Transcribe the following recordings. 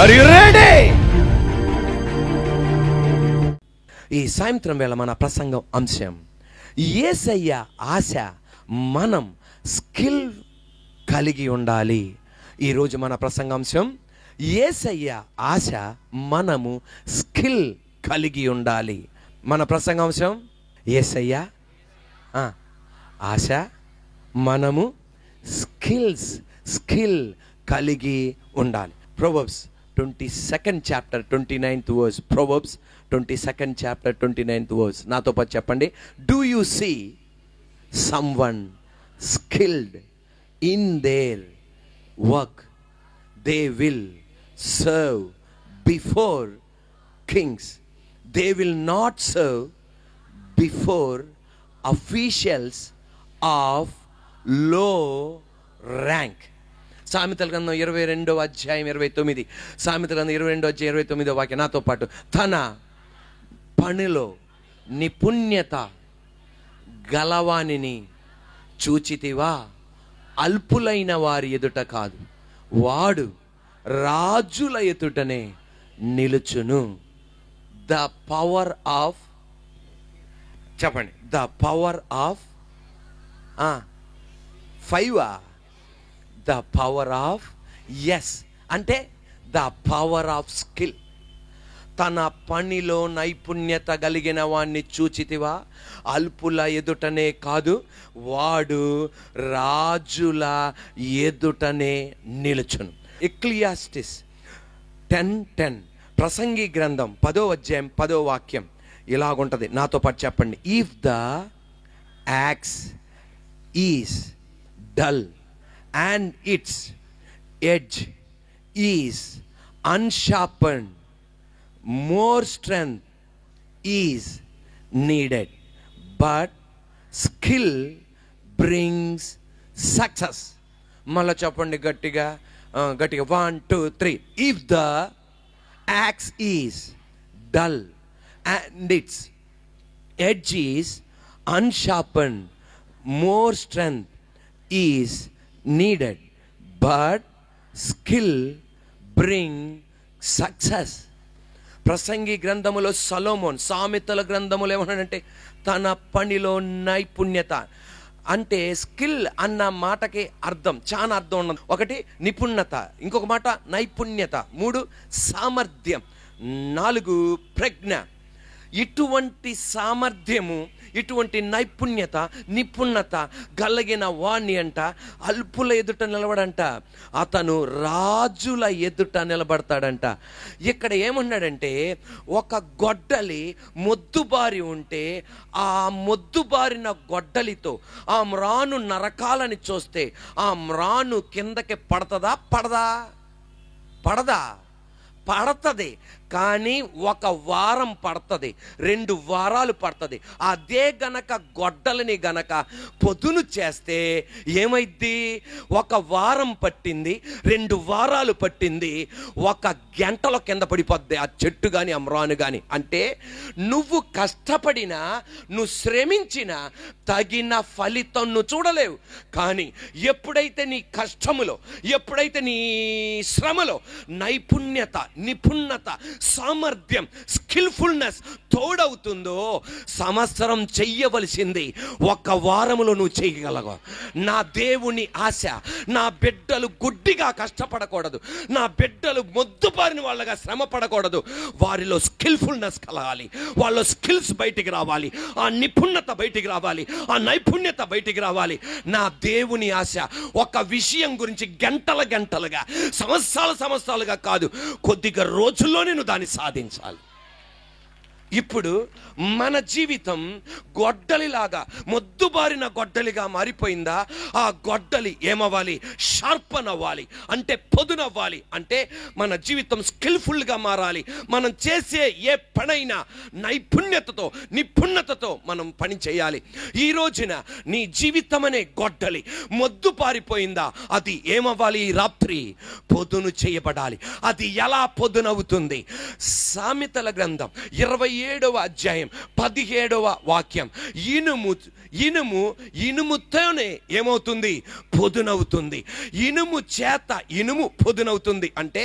Are you ready? ఈ సాయంత్రం వేళ మన ప్రసంగం అంశం యేసయ్య ఆశ మనం స్కిల్ కలిగి ఉండాలి. ఈరోజు మన ప్రసంగాంశం యేసయ్య ఆశ మనము స్కిల్ కలిగి ఉండాలి. మన ప్రసంగాంశం యేసయ్య ఆశ మనము స్కిల్ కలిగి ఉండాలి. Proverbs 22nd chapter 29th verse. Proverbs 22nd chapter 29th verse. నాతో పాటు చెప్పండి. Do you see someone skilled in their work? They will serve before kings. They will not serve before officials of low rank. సామెతల గ్రంథం 22వ అధ్యాయం 29. సామెతల గ్రంథం 22వ అధ్యాయం 29వ వాక్యం నాతో పాటు. తన పనిలో నిపుణ్యత గలవానిని చూచితివా? అల్పులైన వారి ఎదుట కాదు, వాడు రాజుల ఎదుటనే నిలుచును. ద పవర్ ఆఫ్, చెప్పండి, the power of 5. The power of S అంటే ద పవర్ ఆఫ్ స్కిల్. తన పనిలో నైపుణ్యత కలిగిన వాణ్ణి చూచితివా? అల్పుల ఎదుటనే కాదు, వాడు రాజుల ఎదుటనే నిలుచును. ఎక్లియాస్టిస్ 10:10 ప్రసంగి గ్రంథం 10వ అధ్యాయం 10వ వాక్యం ఇలాగుంటది. నాతో పాటు చెప్పండి. If the axe is dull and its edge is unsharpened, more strength is needed, but skill brings success. మళ్ళా చెప్పండి గట్టిగా 1 2 3. If the axe is dull and its edge is unsharpened, more strength is needed, but skill bring success. ప్రసంగి గ్రంథములో సొలొమోన్, సామెతల గ్రంథములో ఏమన్నాడంటే తన పనిలో నైపుణ్యత అంటే స్కిల్ అన్న మాటకి అర్థం చాలా అర్థం ఉన్నది. ఒకటి నిపుణత, ఇంకొక మాట నైపుణ్యత, 3 సామర్థ్యం, 4 ప్రజ్ఞ. ఇటువంటి సామర్థ్యము, ఇటువంటి నైపుణ్యత, నిపుణత కలిగిన వాణ్ణి అంట అల్పుల ఎదుట నిలబడంట, అతను రాజుల ఎదుట నిలబడతాడంట. ఇక్కడ ఏమన్నాడంటే ఒక గొడ్డలి మొద్దుబారి ఉంటే ఆ మొద్దుబారిన గొడ్డలితో ఆ మ్రాను నరకాలని చూస్తే ఆ మ్రాను కిందకి పడతదా? పడతది, కానీ 1 వారం పడుతుంది, 2 వారాలు పడుతుంది. అదే గనక గొడ్డలని గనక పొదును చేస్తే ఏమైద్ది? 1 వారం పట్టింది, 2 వారాలు పట్టింది, 1 గంటలో కింద పడిపోద్ది ఆ చెట్టు కానీ ఆ మ్రాను కానీ. అంటే నువ్వు కష్టపడినా, నువ్వు శ్రమించినా తగిన ఫలితం నువ్వు చూడలేవు. కానీ ఎప్పుడైతే నీ కష్టములో, ఎప్పుడైతే నీ శ్రమలో నైపుణ్యత, నిపుణత, సామర్థ్యం, స్కిల్ఫుల్నెస్ తోడవుతుందో సంవత్సరం చెయ్యవలసింది 1 వారములో నువ్వు చేయగలవు. నా దేవుని ఆశ నా బిడ్డలు గుడ్డిగా కష్టపడకూడదు, నా బిడ్డలు మొద్దుబారిన వాళ్ళగా శ్రమ పడకూడదు. వారిలో స్కిల్ఫుల్నెస్ కలగాలి, వాళ్ళ స్కిల్స్ బయటికి రావాలి, ఆ నిపుణత బయటికి రావాలి, ఆ నైపుణ్యత బయటికి రావాలి. నా దేవుని ఆశ ఒక విషయం గురించి గంటలుగా, సంవత్సరాలుగా కాదు, కొద్దిగా రోజుల్లోనే నువ్వు దాన్ని సాధించాలి. ఇప్పుడు మన జీవితం గొడ్డలిలాగా, మొద్దుబారిన గొడ్డలిగా మారిపోయిందా? ఆ గొడ్డలి ఏమవ్వాలి? షార్పన్ అవ్వాలి, అంటే పొదునవ్వాలి. అంటే మన జీవితం స్కిల్ఫుల్గా మారాలి. మనం చేసే ఏ పనైనా నైపుణ్యతతో, నిపుణతతో మనం పని చేయాలి. ఈ రోజున నీ జీవితం అనే గొడ్డలి మొద్దుపారిపోయిందా? అది ఏమవ్వాలి? ఈ రాత్రి పొదును చేయబడాలి. అది ఎలా పొదునవుతుంది? సామెతల గ్రంథం 27వ అధ్యాయం 17వ వాక్యం. ఇనుముతోనే ఏమవుతుంది? పొదునవుతుంది. ఇనుము చేత ఇనుము పొదునవుతుంది. అంటే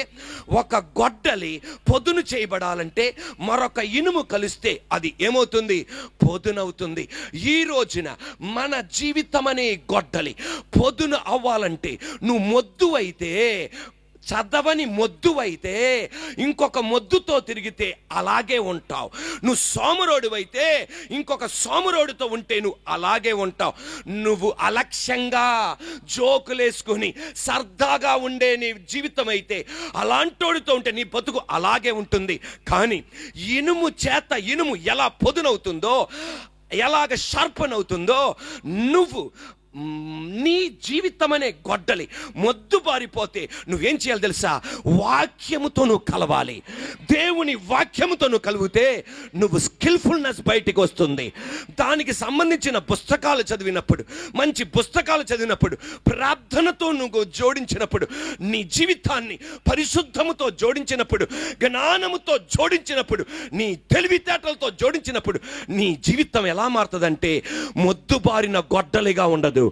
ఒక గొడ్డలి పొదును చేయబడాలంటే మరొక ఇనుము కలిస్తే అది ఏమవుతుంది? పొదునవుతుంది. ఈ రోజున మన జీవితం అనే గొడ్డలి పొదును అవ్వాలంటే నువ్వు మొద్దు అయితే, చదవని మొద్దు అయితే ఇంకొక మొద్దుతో తిరిగితే అలాగే ఉంటావు. నువ్వు సోమరోడువైతే ఇంకొక సోమరోడుతో ఉంటే నువ్వు అలాగే ఉంటావు. నువ్వు అలక్ష్యంగా జోకులేసుకుని సరదాగా ఉండే నీ జీవితం అయితే అలాంటోడితో ఉంటే నీ బతుకు అలాగే ఉంటుంది. కానీ ఇనుము చేత ఇనుము ఎలా పొదునవుతుందో, ఎలాగ షార్పన్ అవుతుందో, నువ్వు నీ జీవితం అనే గొడ్డలి మొద్దు బారిపోతే నువ్వేం చేయాలి తెలుసా? వాక్యముతో నువ్వు కలవాలి. దేవుని వాక్యముతో నువ్వు కలిగితే నువ్వు స్కిల్ఫుల్నెస్ బయటికి వస్తుంది. దానికి సంబంధించిన పుస్తకాలు చదివినప్పుడు, మంచి పుస్తకాలు చదివినప్పుడు, ప్రార్థనతో నువ్వు జోడించినప్పుడు, నీ జీవితాన్ని పరిశుద్ధముతో జోడించినప్పుడు, జ్ఞానముతో జోడించినప్పుడు, నీ తెలివితేటలతో జోడించినప్పుడు నీ జీవితం ఎలా మారుతుందంటే మొద్దుబారిన గొడ్డలిగా ఉండదు,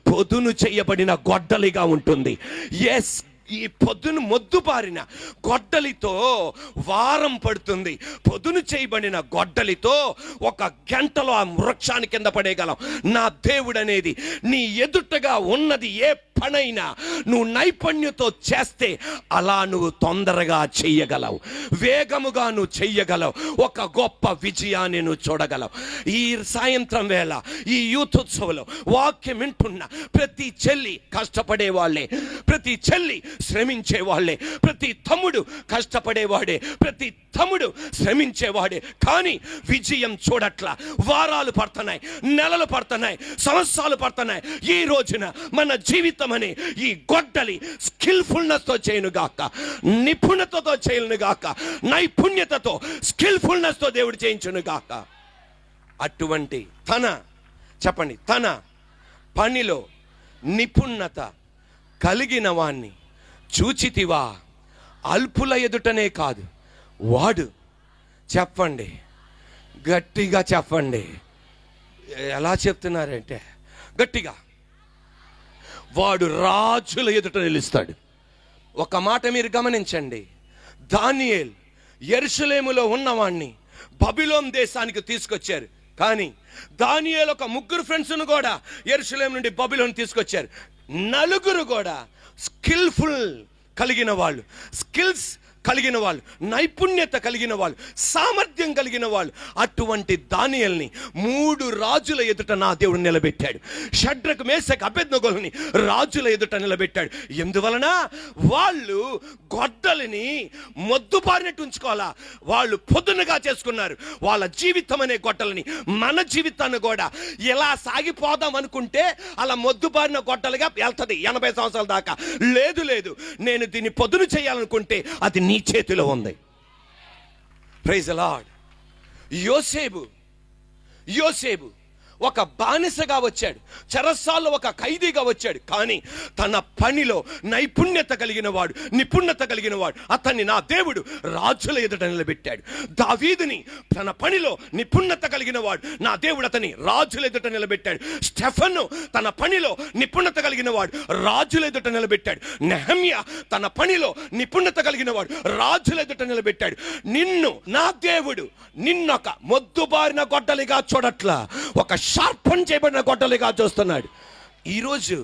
పొదును చేయబడిన గొడ్డలిగా ఉంటుంది. ఎస్, ఈ పొద్దును మొద్దుబారిన గొడ్డలితో వారం పడుతుంది. పొదును చేయబడిన గొడ్డలితో ఒక గంటలో ఆ వృక్షాన్ని కింద పడేయగలం. నా దేవుడు అనేది నీ ఎదుటగా ఉన్నది ఏ పనైనా నువ్వు నైపుణ్యతో చేస్తే అలా నువ్వు తొందరగా చెయ్యగలవు, వేగముగా నువ్వు చెయ్యగలవు, ఒక గొప్ప విజయాన్ని నువ్వు చూడగలవు. ఈ సాయంత్రం వేళ ఈ యూత్ ఉత్సవంలో వాక్యం వింటున్న ప్రతి చెల్లి కష్టపడేవాళ్లే, ప్రతి చెల్లి శ్రమించేవాళ్లే, ప్రతి తమ్ముడు కష్టపడేవాడే, ప్రతి తమ్ముడు శ్రమించేవాడే. కానీ విజయం చూడట్లా. వారాలు పడుతున్నాయి, నెలలు పడుతున్నాయి, సంవత్సరాలు పడుతున్నాయి. ఈ రోజున మన జీవితం అనే ఈ గొడ్డలి స్కిల్ఫుల్నెస్తో చేయనుగాక, నిపుణతతో చేయనుగాక, నైపుణ్యతతో స్కిల్ఫుల్నెస్తో దేవుడు చేయించునుగాక. అటువంటి చెప్పండి, తన పనిలో నిపుణత కలిగిన వాణ్ణి చూచితివా? అల్పుల ఎదుటనే కాదు, వాడు, చెప్పండి, గట్టిగా చెప్పండి. ఎలా చెప్తున్నారంటే గట్టిగా, వాడు రాజుల ఎదుట నిలుస్తాడు. ఒక మాట మీరు గమనించండి. దానియేలు యెరూషలేములో ఉన్నవాణ్ణి బబిలోన్ దేశానికి తీసుకొచ్చారు. కానీ దానియేలు ఒక ముగ్గురు ఫ్రెండ్స్ను కూడా యెరూషలేము నుండి బబిలోన్ తీసుకొచ్చారు. నలుగురు కూడా స్కిల్ఫుల్ కలిగిన వాళ్ళు, స్కిల్స్ కలిగిన వాళ్ళు, నైపుణ్యత కలిగిన వాళ్ళు, సామర్థ్యం కలిగిన వాళ్ళు. అటువంటి దానియేలుని 3 రాజుల ఎదుట నా దేవుడు నిలబెట్టాడు. షడ్రకు, మేషకు, అబేద్నెగోలని రాజుల ఎదుట నిలబెట్టాడు. ఎందువలన? వాళ్ళు గొడ్డలిని మొద్దుబారినట్టు ఉంచుకోవాలా, వాళ్ళు పొద్దునగా చేసుకున్నారు. వాళ్ళ జీవితం అనే గొడ్డలిని, మన జీవితాన్ని కూడా ఇలా సాగిపోదాం అనుకుంటే అలా మొద్దుబారిన గొడ్డలిగా వెళ్తుంది 80 సంవత్సరాల దాకా. లేదు, నేను దీన్ని పొద్దున చేయాలనుకుంటే అది నీ చేతిలో ఉంది. Praise the Lord. యోసేపు ఒక బానిసగా వచ్చాడు, చెరసాల్లో ఒక ఖైదీగా వచ్చాడు. కానీ తన పనిలో నైపుణ్యత కలిగిన వాడు, నిపుణత కలిగిన వాడు, అతన్ని నా దేవుడు రాజుల ఎదుట నిలబెట్టాడు. దావీదుని తన పనిలో నిపుణత కలిగిన వాడు, నా దేవుడు అతన్ని రాజుల ఎదుట నిలబెట్టాడు. స్టెఫను తన పనిలో నిపుణత కలిగిన వాడు, రాజుల ఎదుట నిలబెట్టాడు. నెహమ్యా తన పనిలో నిపుణత కలిగిన వాడు, రాజుల ఎదుట నిలబెట్టాడు. నిన్ను నా దేవుడు నిన్నొక మొద్దుబారిన గొడ్డలిగా చూడట్లా, ఒక షార్పన్ చేయబడిన గొడ్డలిగా చూస్తున్నాడు. ఈరోజు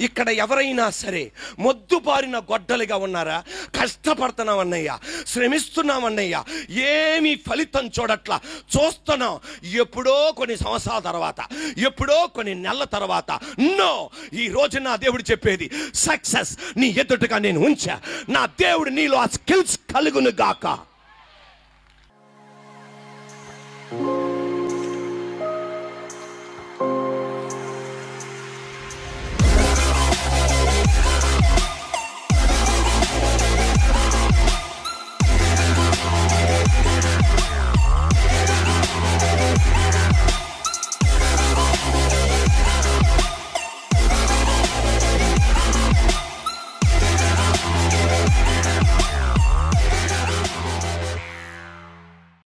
ఇక్కడ ఎవరైనా సరే మొద్దుబారిన గొడ్డలిగా ఉన్నారా? కష్టపడుతున్నామన్నయ్యా, శ్రమిస్తున్నామన్నయ్యా, ఏమీ ఫలితం చూడట్లా, చూస్తున్నాం ఎప్పుడో కొన్ని సంవత్సరాల తర్వాత, ఎప్పుడో కొన్ని నెలల తర్వాత. నో, ఈ రోజు నా దేవుడు చెప్పేది, సక్సెస్ నీ ఎదుటగా నేను ఉంచా. నా దేవుడు నీలో ఆ స్కిల్స్ కలుగును గాక.